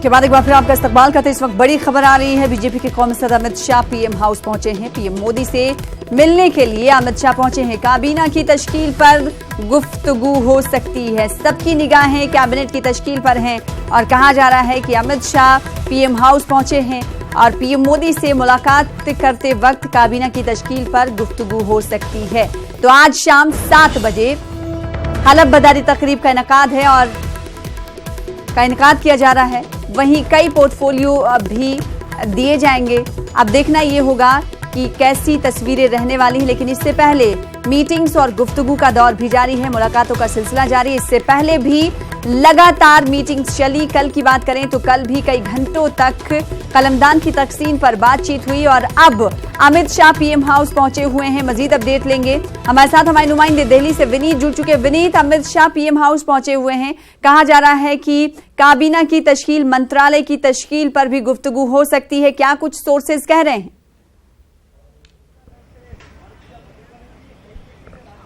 के बाद एक बार फिर आपका इस्तकबाल करते इस वक्त बड़ी खबर आ रही है। बीजेपी के कौमी सदर अमित शाह पीएम हाउस पहुंचे हैं। पीएम मोदी से मिलने के लिए अमित शाह पहुंचे हैं। काबीना की तश्कील पर गुफ्तगू हो सकती है। सबकी निगाहें कैबिनेट की तश्कील पर हैं और कहा जा रहा है कि अमित शाह पीएम हाउस पहुंचे हैं और पीएम मोदी से मुलाकात करते वक्त काबीना की तश्कील पर गुफ्तगू हो सकती है। तो आज शाम 7 बजे हलफ बदारी तकरीब का इनेकाद किया जा रहा है। वहीं कई पोर्टफोलियो भी दिए जाएंगे। अब देखना ये होगा कि कैसी तस्वीरें रहने वाली हैं। लेकिन इससे पहले मीटिंग्स और गुफ्तगू का दौर भी जारी है। मुलाकातों का सिलसिला जारी है। इससे पहले भी लगातार मीटिंग्स चली। कल की बात करें तो कल भी कई घंटों तक कलमदान की तकसीम पर बातचीत हुई और अब अमित शाह पीएम हाउस पहुंचे हुए हैं। मजीद अपडेट लेंगे। हमारे साथ हमारे नुमाइंदे दिल्ली से विनीत जुड़ चुके हैं। विनीत, अमित शाह पीएम हाउस पहुंचे हुए हैं। कहा जा रहा है कि काबीना की तश्कील, मंत्रालय की तश्कील पर भी गुफ्तगू हो सकती है। क्या कुछ सोर्सेज कह रहे हैं?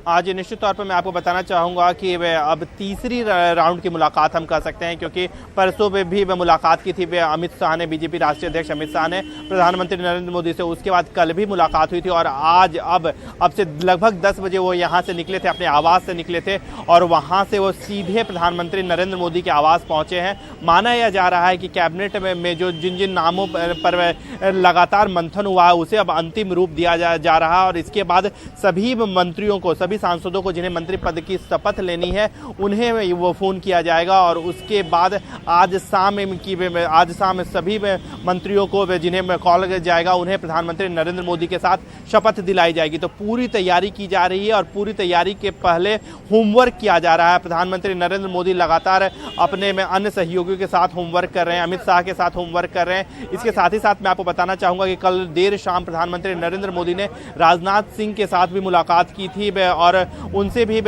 आज निश्चित तौर पर मैं आपको बताना चाहूँगा कि वे अब तीसरी राउंड की मुलाकात हम कर सकते हैं, क्योंकि परसों में भी वे मुलाकात की थी। वे अमित शाह ने, बीजेपी राष्ट्रीय अध्यक्ष अमित शाह ने प्रधानमंत्री नरेंद्र मोदी से, उसके बाद कल भी मुलाकात हुई थी और आज अब से लगभग 10 बजे वो यहाँ से निकले थे, अपने आवास से निकले थे और वहाँ से वो सीधे प्रधानमंत्री नरेंद्र मोदी के आवास पहुँचे हैं। माना यह जा रहा है कि कैबिनेट में जो जिन नामों पर लगातार मंथन हुआ है उसे अब अंतिम रूप दिया जा रहा है और इसके बाद सभी मंत्रियों को, सभी सांसदों को जिन्हें मंत्री पद की शपथ लेनी है उन्हें वो फोन किया जाएगा और उसके बाद आज शाम सभी मंत्रियों को जिन्हें कॉल जाएगा उन्हें प्रधानमंत्री नरेंद्र मोदी के साथ शपथ दिलाई जाएगी। तो पूरी तैयारी की जा रही है और पूरी तैयारी के पहले होमवर्क किया जा रहा है। प्रधानमंत्री नरेंद्र मोदी लगातार अपने में अन्य सहयोगियों के साथ होमवर्क कर रहे हैं, अमित शाह के साथ होमवर्क कर रहे हैं। इसके साथ ही साथ मैं आपको बताना चाहूंगा कि कल देर शाम प्रधानमंत्री नरेंद्र मोदी ने राजनाथ सिंह के साथ भी मुलाकात की थी और उनसे भी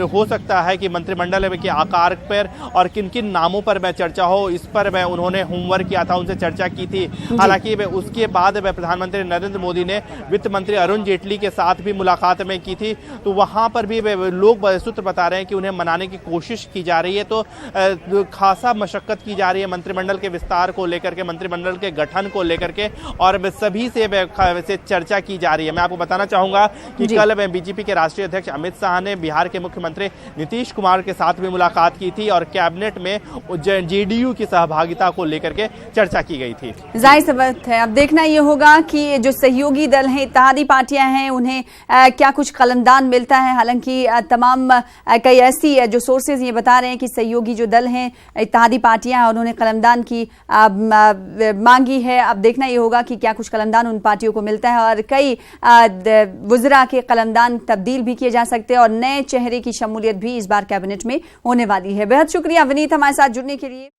हो सकता है कि मंत्रिमंडल के आकार पर और किन किन नामों पर चर्चा हो, इस पर उन्होंने होमवर्क किया था, उनसे चर्चा की थी। हालांकि उसके बाद प्रधानमंत्री नरेंद्र मोदी ने वित्त मंत्री अरुण जेटली के साथ भी मुलाकात में की थी। तो वहां पर भी लोग सूत्र बता रहे हैं कि उन्हें मनाने की कोशिश की जा रही है। तो खासा मशक्कत की जा रही है मंत्रिमंडल के विस्तार को लेकर के, मंत्रिमंडल के गठन को लेकर के और सभी से चर्चा की जा रही है। मैं आपको बताना चाहूंगा कि कल बीजेपी के राष्ट्रीय अध्यक्छ अमित शाह ने बिहार के मुख्यमंत्री नीतीश कुमार के साथ भी मुलाकात की थी और कैबिनेट में जेडीयू की सहभागिता को लेकर के चर्चा की गई थी। जाहिर सी बात है, अब देखना ये होगा कि जो सहयोगी दल हैं, इत्तेहादी पार्टियां हैं, उन्हें क्या कुछ कलमदान मिलता है। हालांकि तमाम कई ऐसी जो सोर्सेज ये बता रहे हैं कि सहयोगी जो दल हैं, इत्तेहादी पार्टियां, उन्होंने कलमदान की मांगी है। अब देखना ये होगा कि क्या कुछ कलमदान उन पार्टियों को मिलता है और कई वुज़रा के कलमदान तब्दील भी किए जा सकते हैं और नए चेहरे की शमूलियत भी इस बार कैबिनेट में होने वाली है। बेहद शुक्रिया विनीत हमारे साथ जुड़ने के लिए।